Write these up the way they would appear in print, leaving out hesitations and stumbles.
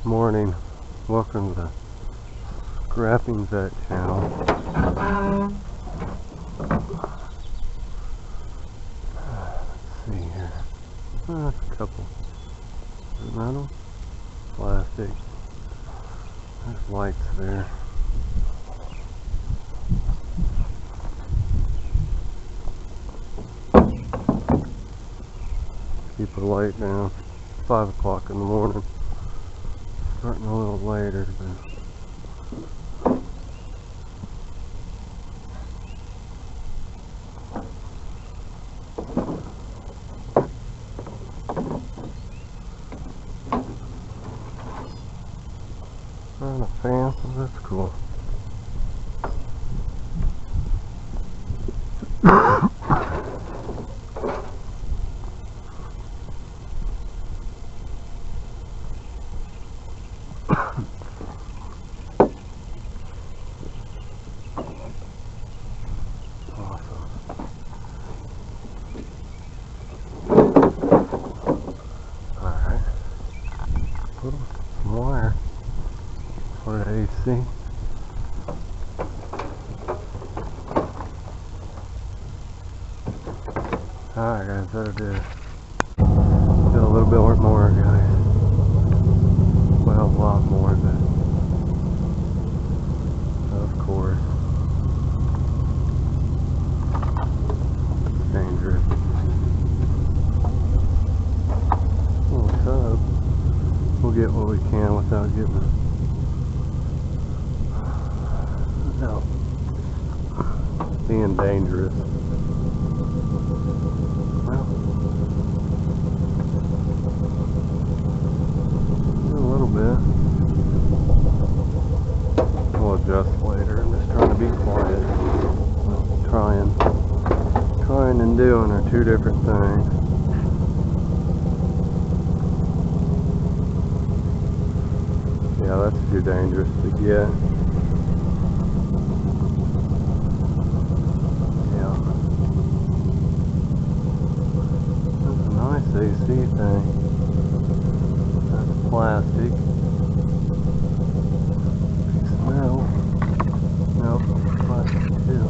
Morning, welcome to the Scrapping Vet channel. Let's see here. That's a couple. Is it metal? Plastic. There's lights there. Keep the light down. 5 o'clock in the morning. Starting a little later, but on a fan, so that's cool. Some wire for the AC. Alright guys, that'll do. Did a little bit more guys. Well, a lot more, but of course it's dangerous. What's up? We'll get what we can without being dangerous. Well, a little bit. We'll adjust later. I'm just trying to be quiet. Well, trying and doing are two different things. Yeah, that's too dangerous to get. Yeah. That's a nice AC thing. That's plastic. Piece of metal. Nope, plastic too.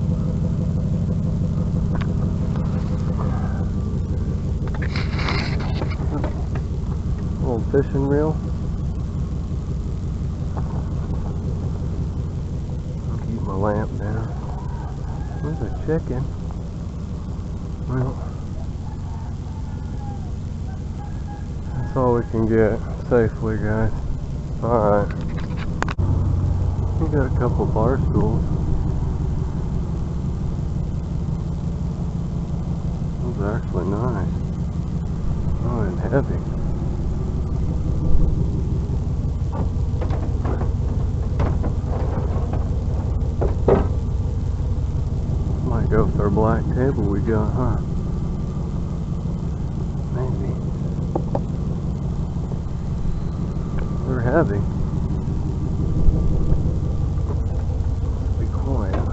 Little fishing reel. My lamp down. There's a chicken. Well, that's all we can get safely, guys. Alright. We got a couple bar stools. Those are actually nice. Oh, and heavy. Go with our black table we got, huh? Maybe. They're heavy. Be quiet.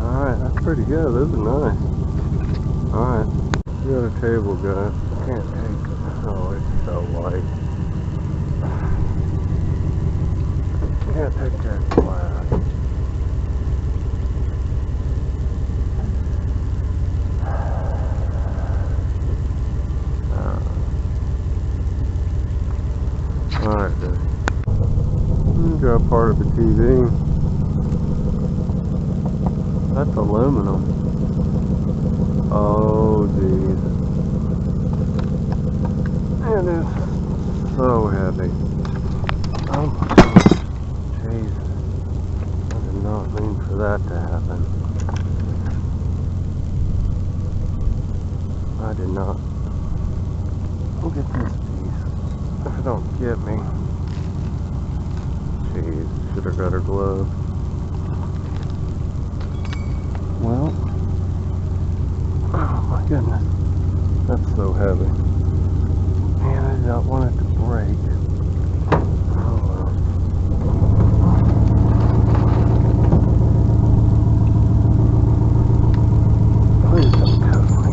Alright, that's pretty good. Those are nice. Alright. We got a table, guys. Can't take it. Oh, it's so light. Can't take that glass. Alright, guys. Got part of the TV. That's aluminum. Oh, geez. It is so heavy. Oh my gosh. Jesus. I did not mean for that to happen. I did not. Look at this piece. If it don't get me. Jeez, should have got her glove. Well, oh my goodness, that's so heavy. Man, I did not want it to break. Oh well. Please don't cut me.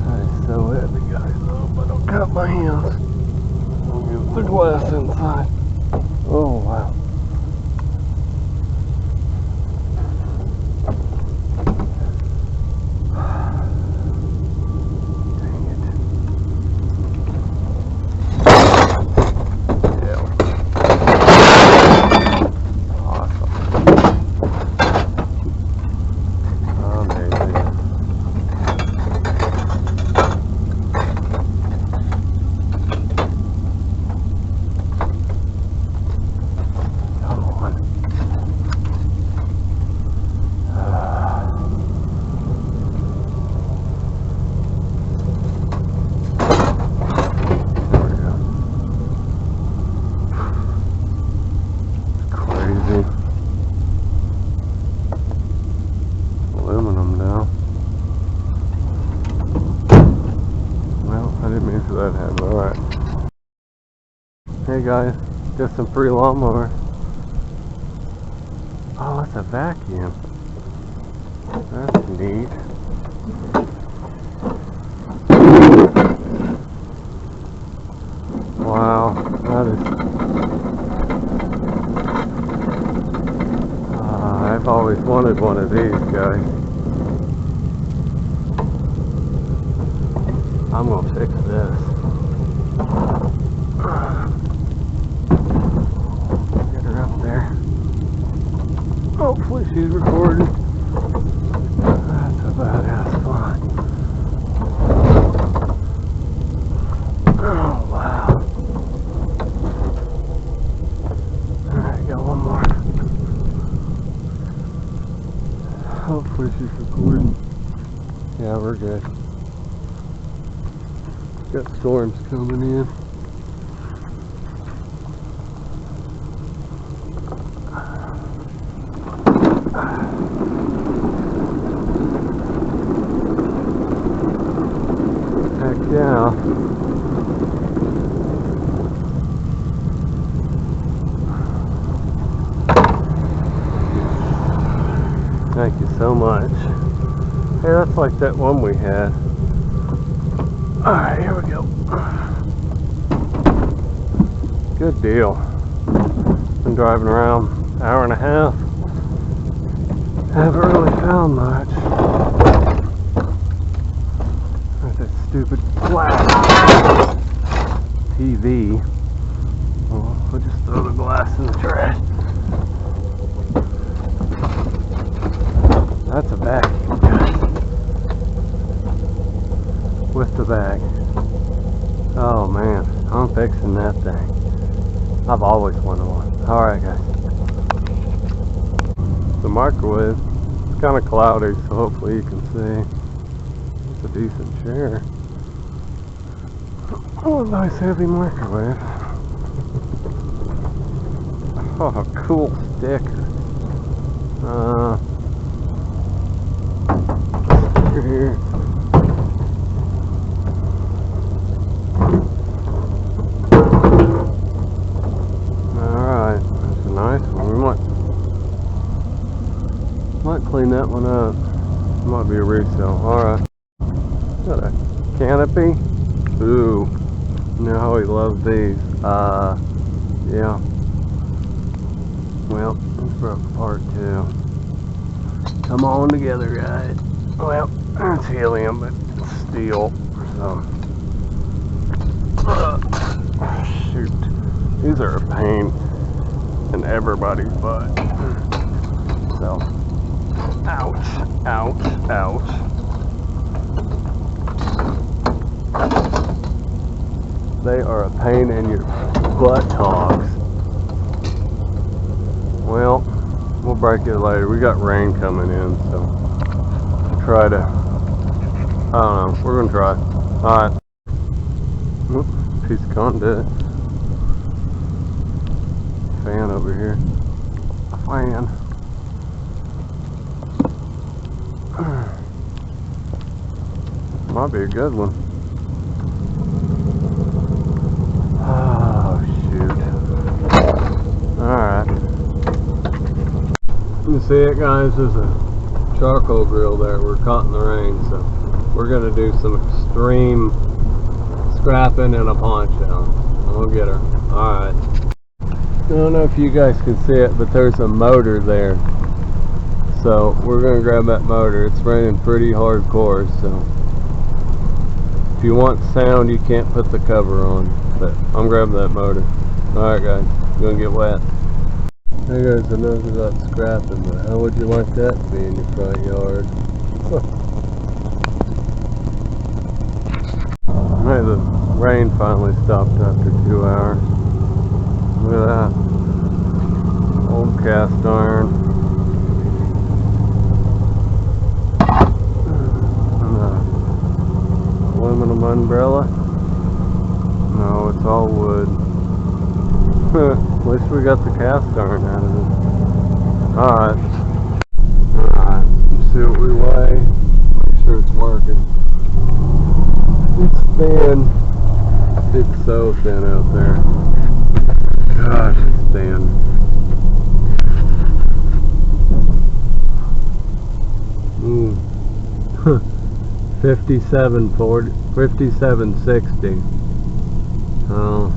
That is my hands. I'll get the glass inside. Oh wow. Aluminum now. Well, I didn't mean for that to happen. Alright. Hey guys, just some free lawnmower. Oh, it's a vacuum. That's neat. Wow, that is... I've always wanted one of these guys. I'm gonna fix this. Get her up there. Hopefully she's recording. That's a badass spot. Oh wow. Alright, got one more. Hopefully she's recording. Yeah, we're good. Got storms coming in. Heck yeah. Thank you so much. Hey, that's like that one we had. Alright, here we go. Good deal. Been driving around an hour and a half. Haven't really found much. There's that stupid flat TV. Well, we'll just throw the glass in the trash. That's a vacuum, guys. With the bag. Oh man, I'm fixing that thing. I've always wanted one. Alright guys. The microwave. It's kind of cloudy, so hopefully you can see. It's a decent chair. Oh, a nice heavy microwave. Oh, a cool sticker. Here. Alright, that's a nice one. We might clean that one up. Might be a resale. Alright. Got a canopy. Ooh. You know how he loves these. Yeah. Well, it's broke apart too. Come on together, guys. Well, it's helium, but it's steel. So. Shoot. These are a pain in everybody's butt. So. Ouch. Ouch. Ouch. They are a pain in your buttocks. Well, we'll break it later. We got rain coming in, so we'll try to, I don't know, we're gonna try. Alright. Piece of conduit. Fan over here. Fan. Might be a good one. Oh, shoot. Alright. You see it, guys? There's a charcoal grill there. We're caught in the rain, so we're going to do some extreme scrapping and a pawn shell. I'll get her. Alright. I don't know if you guys can see it, but there's a motor there. So we're going to grab that motor. It's raining pretty hardcore, so if you want sound, you can't put the cover on. But I'm grabbing that motor. Alright guys, it's going to get wet. Hey guys, I know about scrapping, but how would you like that to be in your front yard? Hey, the rain finally stopped after 2 hours. Look at that. Old cast iron. And aluminum umbrella. No, it's all wood. At least we got the cast iron out of it. Alright. Alright. Let's see what we weigh. Make sure it's working. It's thin. It's so thin out there. Gosh, it's thin. Ooh. 5760. Oh.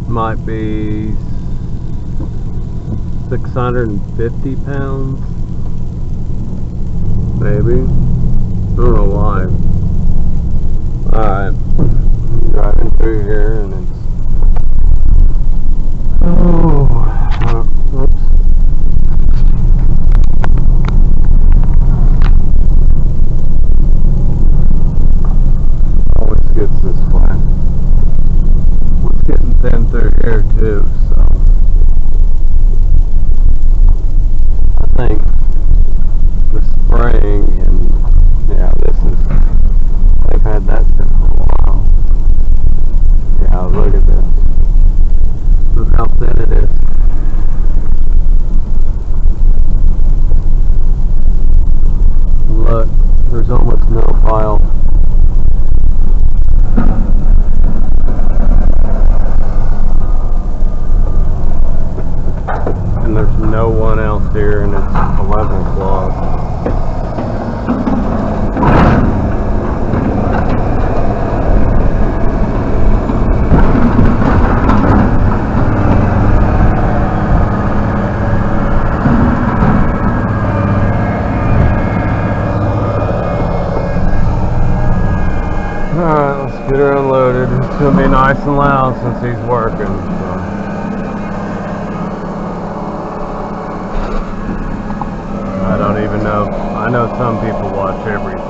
Might be 650 pounds. Maybe. I don't know why. Alright. Driving through here and it's... Oops. Always gets this way. It's getting thin through here too, so... I think the spring and... yeah, this is... I've had that thing for a while. Yeah, look at this. Look how thin it is. Look, there's almost no pile. And there's no one else here, and it's 11 o'clock. Alright, let's get her unloaded. It's going to be nice and loud since he's working. So. I don't even know. I know some people watch everything.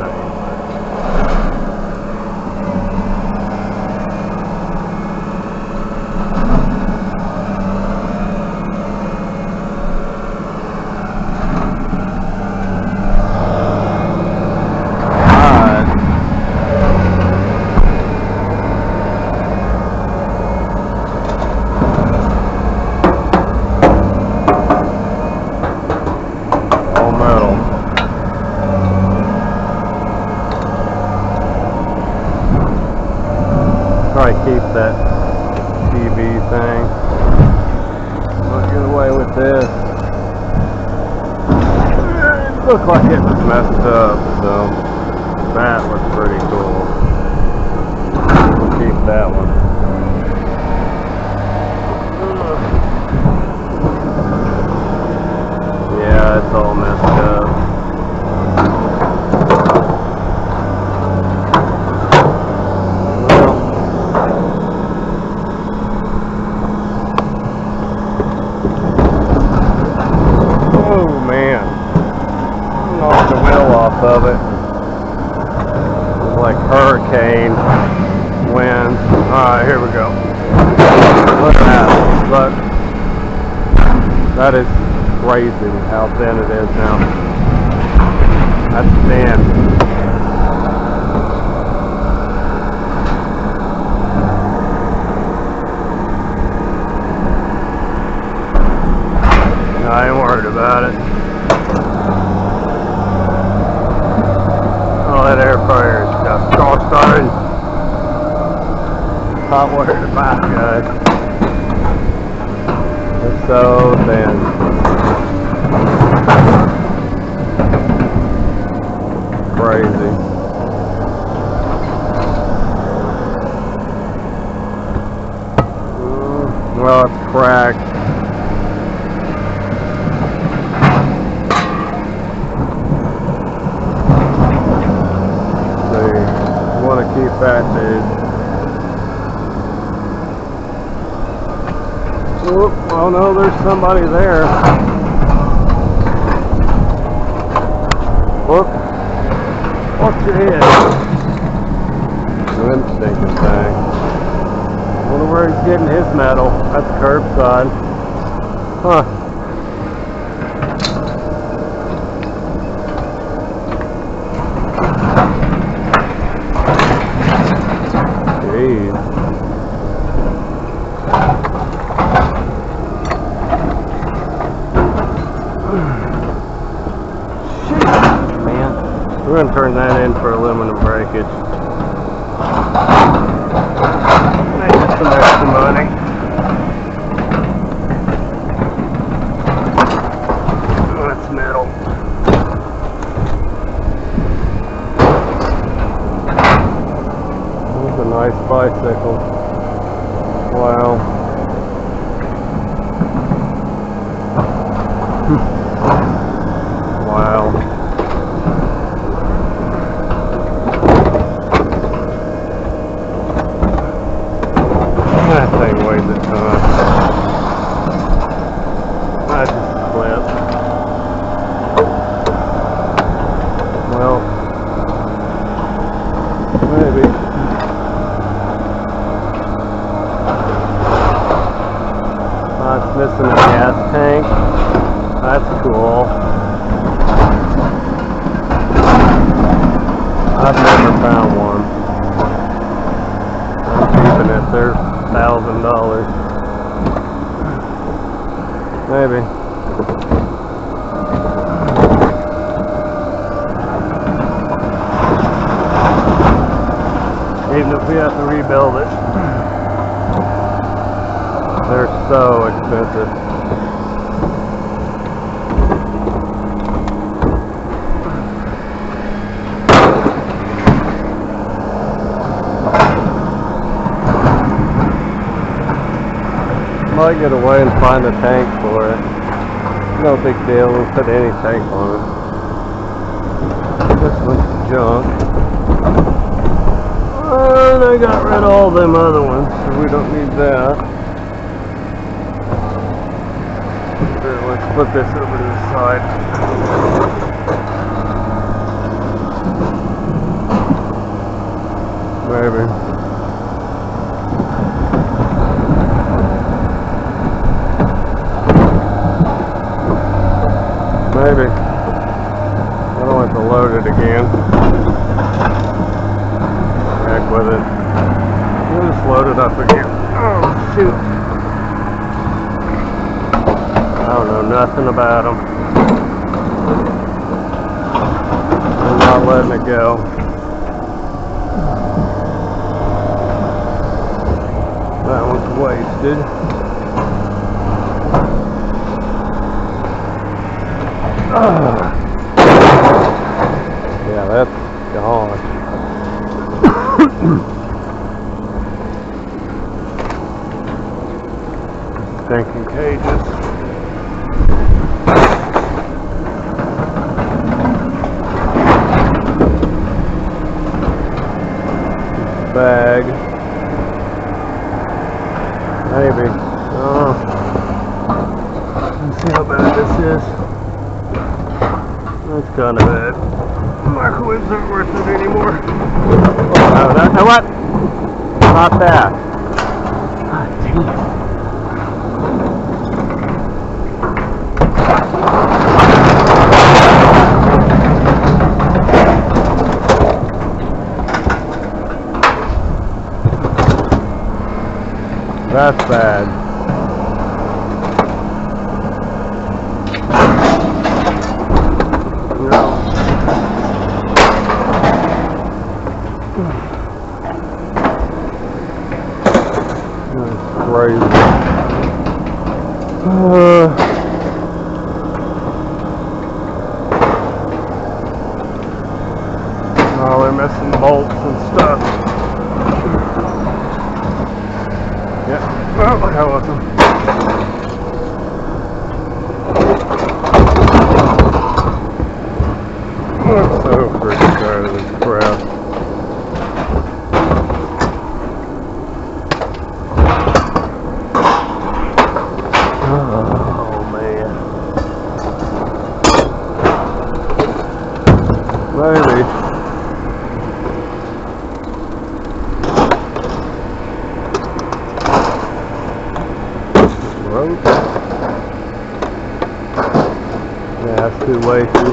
Try to keep that TV thing. I'll get away with this. It looked like it was messed up, so that was pretty cool. We'll keep that one. Yeah, it's all messed up. Of it. It's like hurricane winds. Alright, here we go. Look at that. Look. That is crazy how thin it is now. That's thin. I ain't worried about it. That air fryer is disgusting. Not worried about it, guys. It's so thin. Crazy. fat dude. Whoop, oh no, there's somebody there. Whoop. Watch your head. Them stinking thing. Wonder where he's getting his metal. That's Curbside. Huh. Jeez. Man, we're gonna turn that in for aluminum breakage. Make some extra money. Oh, that's metal. That's a nice bicycle. Wow. Wow. That thing weighs a ton. That just clipped. Well, maybe. It's missing a gas tank. That's cool. I've never found one. I'm keeping it. They're $1,000. Maybe. Even if we have to rebuild it. They're so expensive. Might get away and find a tank for it. No big deal, we'll put any tank on it. This one's junk. And I got rid of all them other ones, so we don't need that. Here, let's put this over to the side. Maybe. Maybe. I don't have to load it again. Heck with it. We'll just load it up again. Oh, shoot. I don't know nothing about them. I'm not letting it go. That one's wasted. Yeah, that's gone. Stinking cages. Bag. Maybe. Let's see how bad this is. That's kind of bad. Microwaves aren't worth it anymore. Oh, no, what? Not that. God damn. That's bad. Crazy. Oh, they're missing bolts and stuff. Yeah. Oh, that was them. I'm so freaking tired of this crap. Maybe. Rope. Yeah, that's too weighty.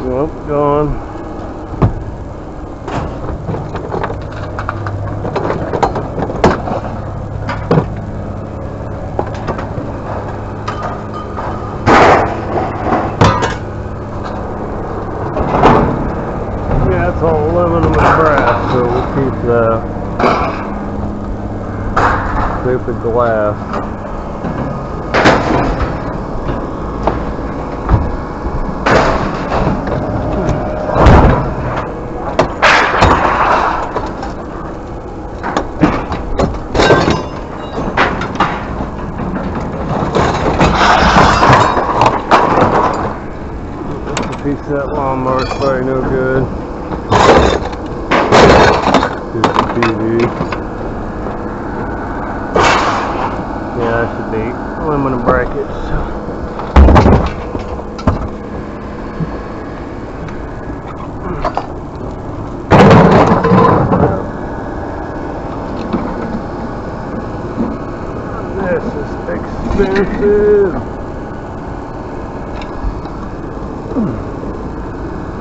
Nope, gone. Yeah, it's all aluminum and brass, so we'll keep that. Stupid glass. Piece of that lawnmower's probably no good. Here's the TV. Yeah, that should be aluminum brackets. This is expensive.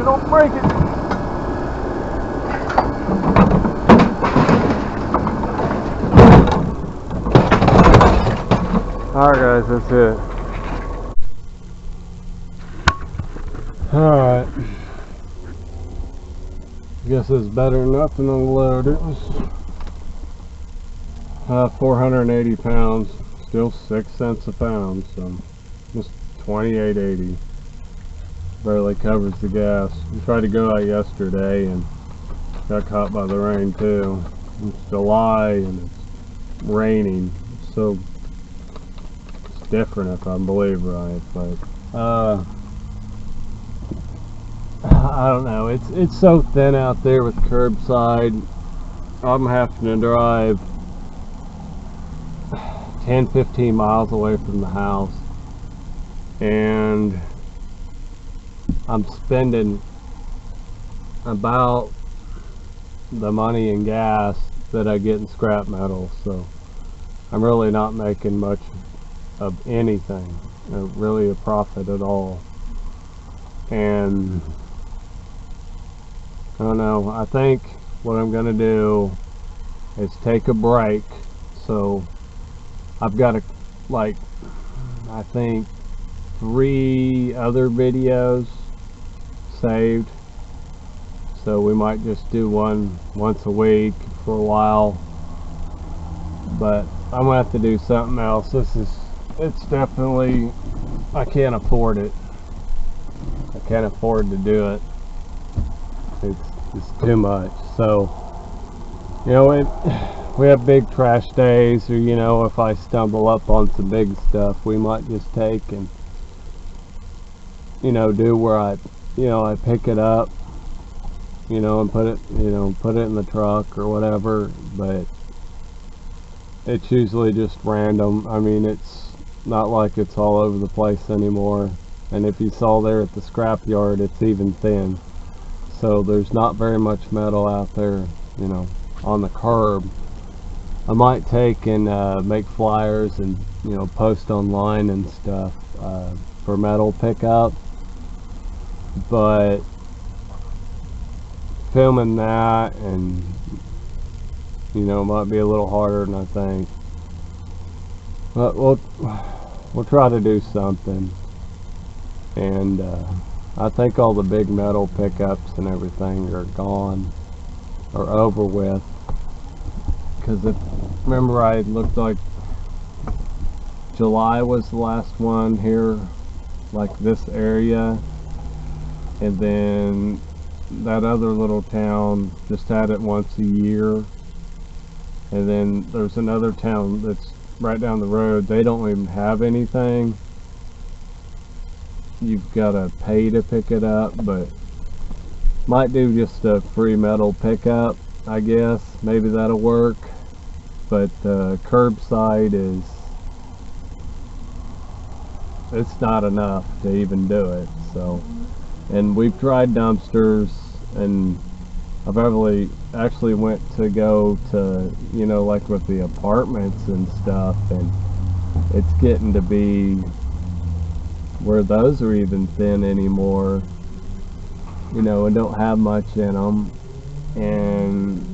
Don't break it. Alright guys, that's it. Alright. Guess it's better than nothing on the load. It was 480 pounds. Still 6 cents a pound, so just $28.80. Barely covers the gas. We tried to go out yesterday and got caught by the rain too. It's July and it's raining, so it's different if I believe right, but I don't know. It's so thin out there with Curbside. I'm having to drive 10-15 miles away from the house, and I'm spending about the money in gas that I get in scrap metal, so I'm really not making much of anything, really a profit at all. And I don't know, I think what I'm gonna do is take a break. So I've got I think 3 other videos saved, so we might just do one once a week for a while, but I'm gonna have to do something else. It's definitely, I can't afford it. I can't afford to do it. It's too much. So, you know, we have big trash days, or you know, if I stumble up on some big stuff, we might just take and, you know, do where I pick it up, you know, and put it in the truck or whatever. But it's usually just random. I mean, it's not like it's all over the place anymore. And if you saw there at the scrap yard, it's even thin. So there's not very much metal out there, you know, on the curb. I might take and make flyers and, you know, post online and stuff for metal pickup. But filming that, and you know, might be a little harder than I think. But we'll try to do something. And I think all the big metal pickups and everything are gone or over with. Because remember, I looked like July was the last one here, like this area. And then that other little town just had it once a year. And then there's another town that's right down the road, they don't even have anything. You've got to pay to pick it up, but might do just a free metal pickup, I guess. Maybe that'll work. But curbside it's not enough to even do it. So, and we've tried dumpsters, and I've actually went to go to, you know, like with the apartments and stuff, and it's getting to be where those are even thin anymore, you know, and don't have much in them. And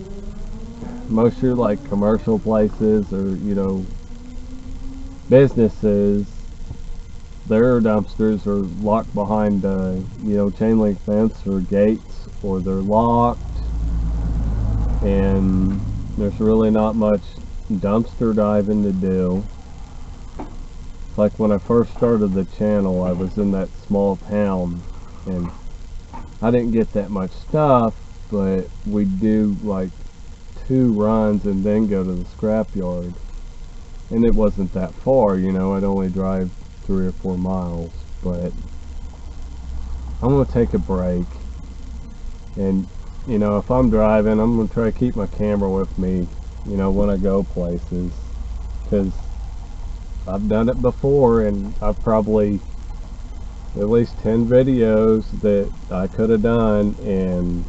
most of your like commercial places or, you know, businesses, their dumpsters are locked behind you know, chain link fence or gates, or they're locked, and there's really not much dumpster diving to do. Like when I first started the channel, I was in that small town, and I didn't get that much stuff, but we do like 2 runs and then go to the scrapyard. And it wasn't that far, you know, I'd only drive 3 or 4 miles, but I'm going to take a break. And, you know, if I'm driving, I'm going to try to keep my camera with me, you know, when I go places, because I've done it before, and I've probably at least 10 videos that I could have done and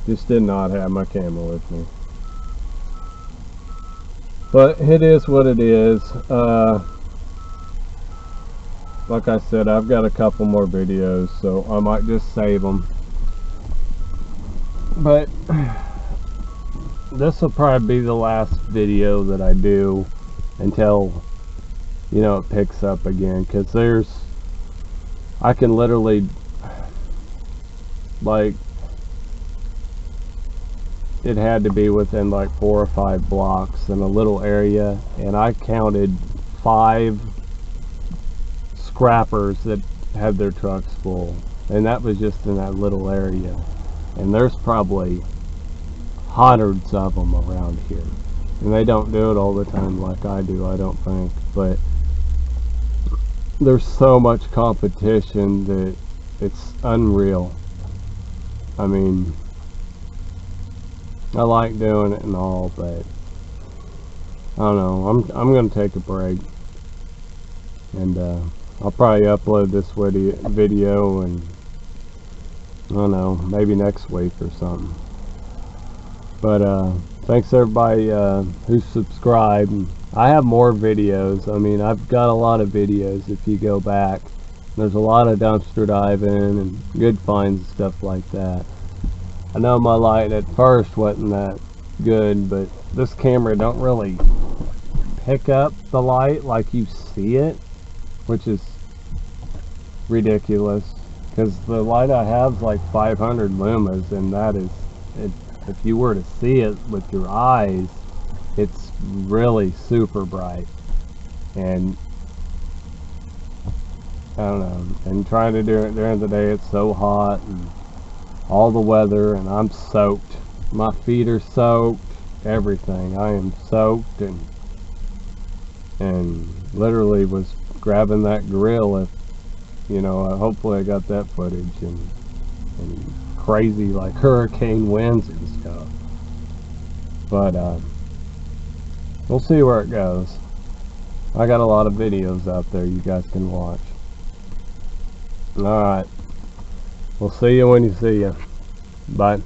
just did not have my camera with me. But it is what it is. Like I said, I've got a couple more videos, so I might just save them. But this will probably be the last video that I do until, you know, it picks up again, because I can literally, like, it had to be within like 4 or 5 blocks in a little area, and I counted 5 scrappers that had their trucks full, and that was just in that little area. And there's probably hundreds of them around here, and they don't do it all the time like I do, I don't think, but there's so much competition that it's unreal. I mean, I like doing it and all, but I don't know, I'm gonna take a break, and I'll probably upload this video and I don't know, maybe next week or something. But thanks everybody who subscribed. I have more videos. I mean, I've got a lot of videos if you go back. There's a lot of dumpster diving and good finds and stuff like that. I know my light at first wasn't that good, but this camera don't really pick up the light like you see it, which is ridiculous, because the light I have is like 500 lumens, and that is, if you were to see it with your eyes, it's really super bright. And I don't know, and trying to do it during the day, it's so hot and all the weather, and I'm soaked. My feet are soaked, everything. I am soaked, and literally was grabbing that grill. If you know, hopefully I got that footage, and crazy like hurricane winds and stuff. But we'll see where it goes. I got a lot of videos out there you guys can watch. Alright, we'll see you when you see you. Bye.